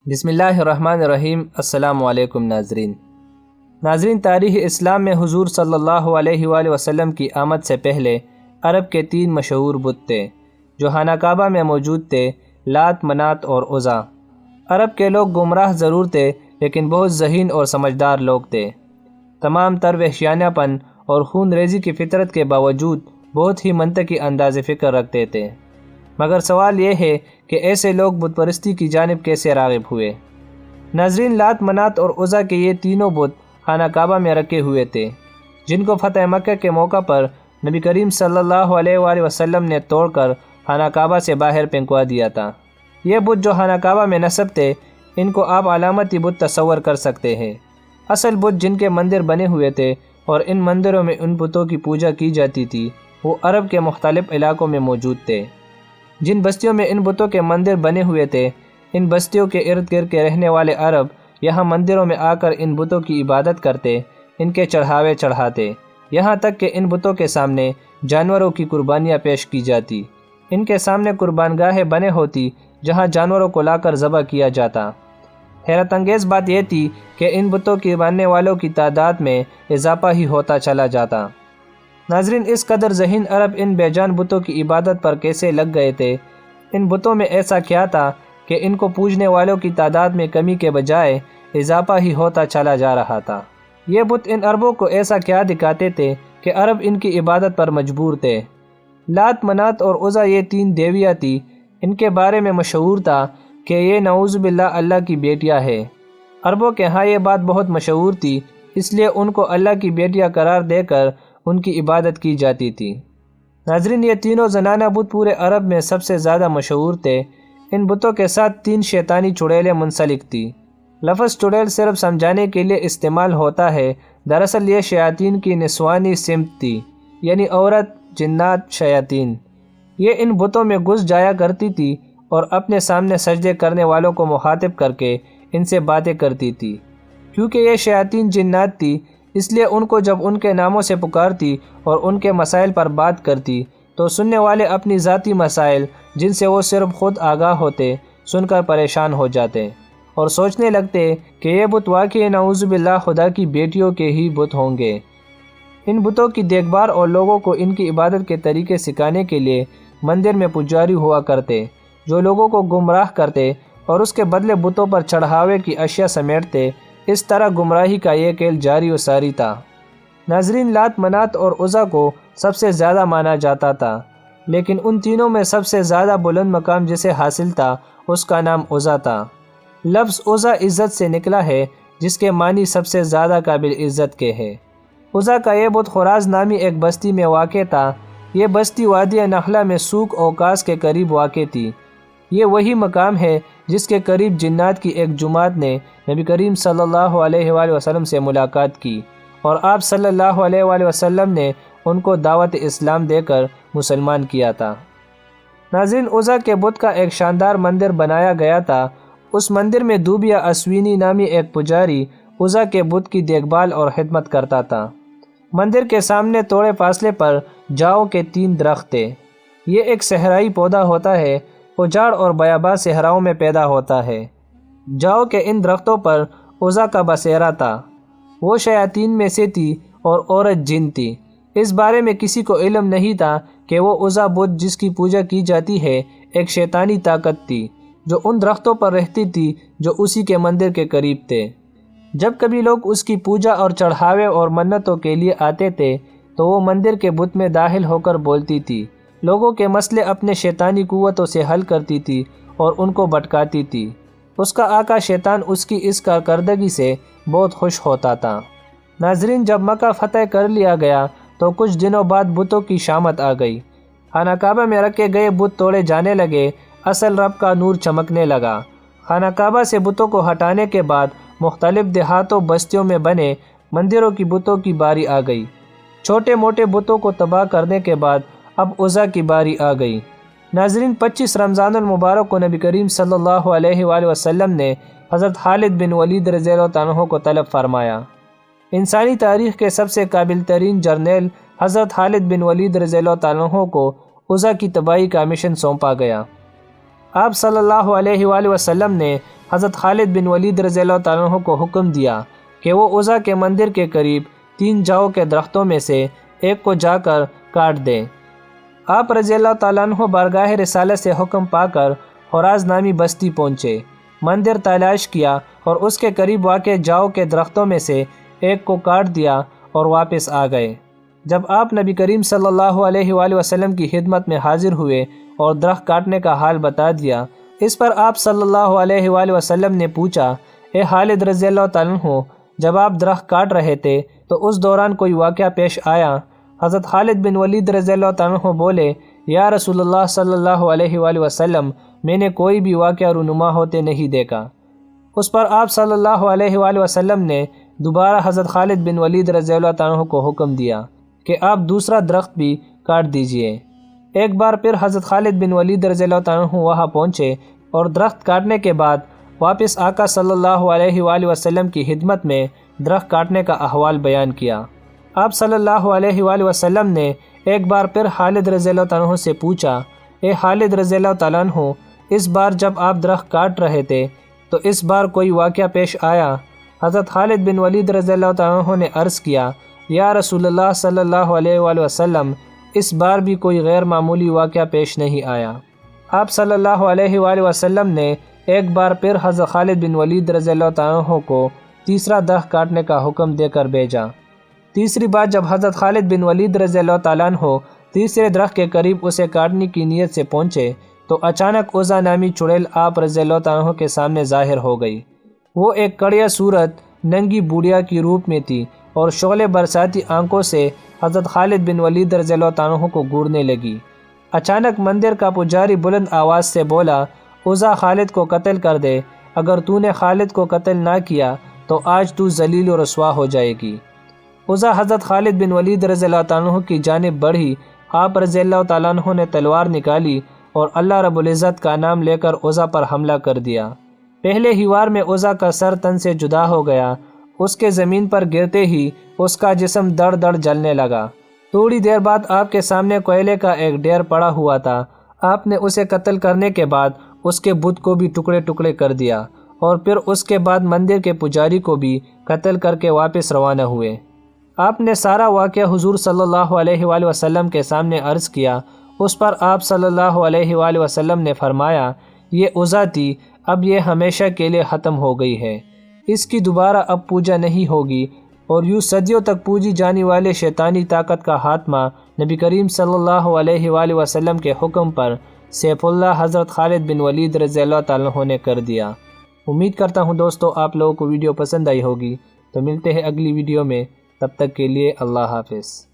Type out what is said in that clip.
بسم اللہ الرحمن الرحیم۔ السلام علیکم ناظرین، تاریخ اسلام میں حضور صلی اللہ علیہ وآلہ وسلم کی آمد سے پہلے عرب کے 3 مشہور بت تھے جو خانہ کعبہ میں موجود تھے: لات، منات اور عزا۔ عرب کے لوگ گمراہ ضرور تھے لیکن بہت ذہین اور سمجھدار لوگ تھے۔ تمام تر وحشیانہ پن اور خون ریزی کی فطرت کے باوجود بہت ہی منطقی انداز فکر رکھتے تھے۔ مگر سوال یہ ہے کہ ایسے لوگ بت پرستی کی جانب کیسے راغب ہوئے؟ ناظرین، لات، منات اور عزا کے یہ تینوں بت خانہ کعبہ میں رکھے ہوئے تھے، جن کو فتح مکہ کے موقع پر نبی کریم صلی اللہ علیہ وآلہ وسلم نے توڑ کر خانہ کعبہ سے باہر پھینکوا دیا تھا۔ یہ بت جو خانہ کعبہ میں نصب تھے، ان کو آپ علامتی بت تصور کر سکتے ہیں۔ اصل بت جن کے مندر بنے ہوئے تھے اور ان مندروں میں ان بتوں کی پوجا کی جاتی تھی، وہ عرب کے مختلف علاقوں میں موجود تھے۔ جن بستیوں میں ان بتوں کے مندر بنے ہوئے تھے، ان بستیوں کے ارد گرد کے رہنے والے عرب یہاں مندروں میں آ کر ان بتوں کی عبادت کرتے، ان کے چڑھاوے چڑھاتے، یہاں تک کہ ان بتوں کے سامنے جانوروں کی قربانیاں پیش کی جاتی۔ ان کے سامنے قربان گاہیں بنے ہوتی جہاں جانوروں کو لا کر ذبح کیا جاتا۔ حیرت انگیز بات یہ تھی کہ ان بتوں کی ماننے والوں کی تعداد میں اضافہ ہی ہوتا چلا جاتا۔ ناظرین، اس قدر ذہین عرب ان بے جان بتوں کی عبادت پر کیسے لگ گئے تھے؟ ان بتوں میں ایسا کیا تھا کہ ان کو پوجنے والوں کی تعداد میں کمی کے بجائے اضافہ ہی ہوتا چلا جا رہا تھا؟ یہ بت ان عربوں کو ایسا کیا دکھاتے تھے کہ عرب ان کی عبادت پر مجبور تھے؟ لات، منات اور عزا یہ 3 دیویاں تھیں۔ ان کے بارے میں مشہور تھا کہ یہ نعوذ باللہ اللہ کی بیٹیاں ہیں۔ عربوں کے ہاں یہ بات بہت مشہور تھی، اس لیے ان کو اللہ کی بیٹیاں قرار دے کر ان کی عبادت کی جاتی تھی۔ ناظرین، یہ تینوں زنانہ بت پورے عرب میں سب سے زیادہ مشہور تھے۔ ان بتوں کے ساتھ 3 شیطانی چڑیلیں منسلک تھی۔ لفظ چڑیل صرف سمجھانے کے لیے استعمال ہوتا ہے، دراصل یہ شیاطین کی نسوانی سمت تھی، یعنی عورت، جنات، شیاطین۔ یہ ان بتوں میں گھس جایا کرتی تھی اور اپنے سامنے سجدے کرنے والوں کو مخاطب کر کے ان سے باتیں کرتی تھی۔ کیونکہ یہ شیاطین جنات تھی، اس لیے ان کو جب ان کے ناموں سے پکارتی اور ان کے مسائل پر بات کرتی تو سننے والے اپنی ذاتی مسائل، جن سے وہ صرف خود آگاہ ہوتے، سن کر پریشان ہو جاتے اور سوچنے لگتے کہ یہ بت واقعی نعوذ باللہ خدا کی بیٹیوں کے ہی بت ہوں گے۔ ان بتوں کی دیکھ بھال اور لوگوں کو ان کی عبادت کے طریقے سکھانے کے لیے مندر میں پجاری ہوا کرتے، جو لوگوں کو گمراہ کرتے اور اس کے بدلے بتوں پر چڑھاوے کی اشیاء سمیٹتے۔ اس طرح گمراہی کا یہ کھیل جاری و ساری تھا۔ ناظرین، لات، منات اور عزا کو سب سے زیادہ مانا جاتا تھا، لیکن ان تینوں میں سب سے زیادہ بلند مقام جسے حاصل تھا، اس کا نام عزا تھا۔ لفظ عزا عزت سے نکلا ہے، جس کے معنی سب سے زیادہ قابل عزت کے ہے۔ عزا کا یہ بت خوراز نامی ایک بستی میں واقع تھا۔ یہ بستی وادی نخلہ میں سوق اوقاس کے قریب واقع تھی۔ یہ وہی مقام ہے جس کے قریب جنات کی ایک جماعت نے نبی کریم صلی اللہ علیہ وآلہ وسلم سے ملاقات کی اور آپ صلی اللہ علیہ وآلہ وسلم نے ان کو دعوت اسلام دے کر مسلمان کیا تھا۔ ناظرین، عزا کے بت کا ایک شاندار مندر بنایا گیا تھا۔ اس مندر میں دوبیا اسوینی نامی ایک پجاری عزا کے بت کی دیکھ بھال اور خدمت کرتا تھا۔ مندر کے سامنے تھوڑے فاصلے پر جاؤ کے 3 درخت تھے۔ یہ ایک صحرائی پودا ہوتا ہے، اجاڑ اور بیاباں صحراؤں میں پیدا ہوتا ہے۔ جاؤ کے ان درختوں پر عزا کا بسیرا تھا۔ وہ شیاطین میں سے تھی اور عورت جن تھی۔ اس بارے میں کسی کو علم نہیں تھا کہ وہ عزا بت جس کی پوجا کی جاتی ہے ایک شیطانی طاقت تھی جو ان درختوں پر رہتی تھی جو اسی کے مندر کے قریب تھے۔ جب کبھی لوگ اس کی پوجا اور چڑھاوے اور منتوں کے لیے آتے تھے تو وہ مندر کے بت میں داخل ہو کر بولتی تھی، لوگوں کے مسئلے اپنے شیطانی قوتوں سے حل کرتی تھی اور ان کو بھٹکاتی تھی۔ اس کا آقا شیطان اس کی اس کارکردگی سے بہت خوش ہوتا تھا۔ ناظرین، جب مکہ فتح کر لیا گیا تو کچھ دنوں بعد بتوں کی شامت آ گئی۔ خانہ کعبہ میں رکھے گئے بت توڑے جانے لگے، اصل رب کا نور چمکنے لگا۔ خانہ کعبہ سے بتوں کو ہٹانے کے بعد مختلف دیہاتوں بستیوں میں بنے مندروں کی بتوں کی باری آ گئی۔ چھوٹے موٹے بتوں کو تباہ کرنے کے بعد اب عزا کی باری آ گئی۔ ناظرین، 25 رمضان المبارک کو نبی کریم صلی اللہ علیہ وآلہ وسلم نے حضرت خالد بن ولید رضی اللہ عنہ کو طلب فرمایا۔ انسانی تاریخ کے سب سے قابل ترین جرنیل حضرت خالد بن ولید رضی اللہ عنہ کو عزا کی تباہی کا مشن سونپا گیا۔ آپ صلی اللہ علیہ وآلہ وسلم نے حضرت خالد بن ولید رضی اللہ تعالیٰ عنہ کو حکم دیا کہ وہ عزا کے مندر کے قریب 3 جاؤ کے درختوں میں سے ایک کو جا کر کاٹ دیں۔ آپ رضی اللہ تعالیٰ عنہ بارگاہ رسالت سے حکم پا کر خوراز نامی بستی پہنچے، مندر تلاش کیا اور اس کے قریب واقع جاؤ کے درختوں میں سے ایک کو کاٹ دیا اور واپس آ گئے۔ جب آپ نبی کریم صلی اللہ علیہ وآلہ وسلم کی خدمت میں حاضر ہوئے اور درخت کاٹنے کا حال بتا دیا، اس پر آپ صلی اللہ علیہ وآلہ وسلم نے پوچھا، اے خالد رضی اللہ تعالیٰ عنہ، جب آپ درخت کاٹ رہے تھے تو اس دوران کوئی واقعہ پیش آیا؟ حضرت خالد بن ولید رضی اللہ تعالیٰ عنہ بولے، یا رسول اللہ صلی اللہ علیہ وآلہ وسلم، میں نے کوئی بھی واقعہ رونما ہوتے نہیں دیکھا۔ اس پر آپ صلی اللہ علیہ وآلہ وسلم نے دوبارہ حضرت خالد بن ولید رضی اللہ تعالیٰ عنہ کو حکم دیا کہ آپ دوسرا درخت بھی کاٹ دیجئے۔ ایک بار پھر حضرت خالد بن ولید رضی اللہ تعالیٰ عنہ وہاں پہنچے اور درخت کاٹنے کے بعد واپس آقا صلی اللہ علیہ وآلہ وسلم کی خدمت میں درخت کاٹنے کا احوال بیان کیا۔ آپ صلی اللہ علیہ وآلہ وسلم نے ایک بار پھر خالد رضی اللہ تعالیٰ عنہ سے پوچھا، اے خالد رضی اللہ تعالیٰ عنہ، اس بار جب آپ درخت کاٹ رہے تھے تو اس بار کوئی واقعہ پیش آیا؟ حضرت خالد بن ولید رضی اللہ تعالیٰ عنہ نے عرض کیا، یا رسول اللہ صلی اللہ علیہ وآلہ وسلم، اس بار بھی کوئی غیر معمولی واقعہ پیش نہیں آیا۔ آپ صلی اللہ علیہ وآلہ وسلم نے ایک بار پھر حضرت خالد بن ولید رضی اللہ تعالیٰ عنہ کو تیسرا درخت کاٹنے کا حکم دے کر بھیجا۔ تیسری بار جب حضرت خالد بن ولید رضی اللہ تعالیٰ عنہ تیسرے درخت کے قریب اسے کاٹنے کی نیت سے پہنچے تو اچانک عزا نامی چڑیل آپ رضی اللہ تعالیٰ عنہ کے سامنے ظاہر ہو گئی۔ وہ ایک کڑیا صورت ننگی بوڑھیا کی روپ میں تھی اور شعلے برساتی آنکھوں سے حضرت خالد بن ولید رضی اللہ تعالیٰ عنہ کو گھورنے لگی۔ اچانک مندر کا پجاری بلند آواز سے بولا، عزا خالد کو قتل کر دے، اگر تو نے خالد کو قتل نہ کیا تو آج تو ذلیل و رسوا ہو جائے گی۔ عزا حضرت خالد بن ولید رضی اللہ تعالیٰ عنہ کی جانب بڑھی، آپ رضی اللہ تعالیٰ عنہ نے تلوار نکالی اور اللہ رب العزت کا نام لے کر عزا پر حملہ کر دیا۔ پہلے ہی وار میں عزا کا سر تن سے جدا ہو گیا، اس کے زمین پر گرتے ہی اس کا جسم دڑ دڑ جلنے لگا۔ تھوڑی دیر بعد آپ کے سامنے کوئلے کا ایک ڈھیر پڑا ہوا تھا۔ آپ نے اسے قتل کرنے کے بعد اس کے بت کو بھی ٹکڑے ٹکڑے کر دیا اور پھر اس کے بعد مندر کے پجاری کو بھی قتل کر کے واپس روانہ ہوئے۔ آپ نے سارا واقعہ حضور صلی اللہ علیہ وآلہ وسلم کے سامنے عرض کیا۔ اس پر آپ صلی اللہ علیہ وآلہ وسلم نے فرمایا، یہ عزا تھی، اب یہ ہمیشہ کے لیے ختم ہو گئی ہے، اس کی دوبارہ اب پوجا نہیں ہوگی، اور یوں صدیوں تک پوجی جانے والے شیطانی طاقت کا خاتمہ نبی کریم صلی اللہ علیہ وآلہ وسلم کے حکم پر سیف اللہ حضرت خالد بن ولید رضی اللہ تعالیٰ عنہ نے کر دیا۔ امید کرتا ہوں دوستو آپ لوگوں کو ویڈیو پسند آئی ہوگی، تو ملتے ہیں اگلی ویڈیو میں، تب تک کے لیے اللہ حافظ۔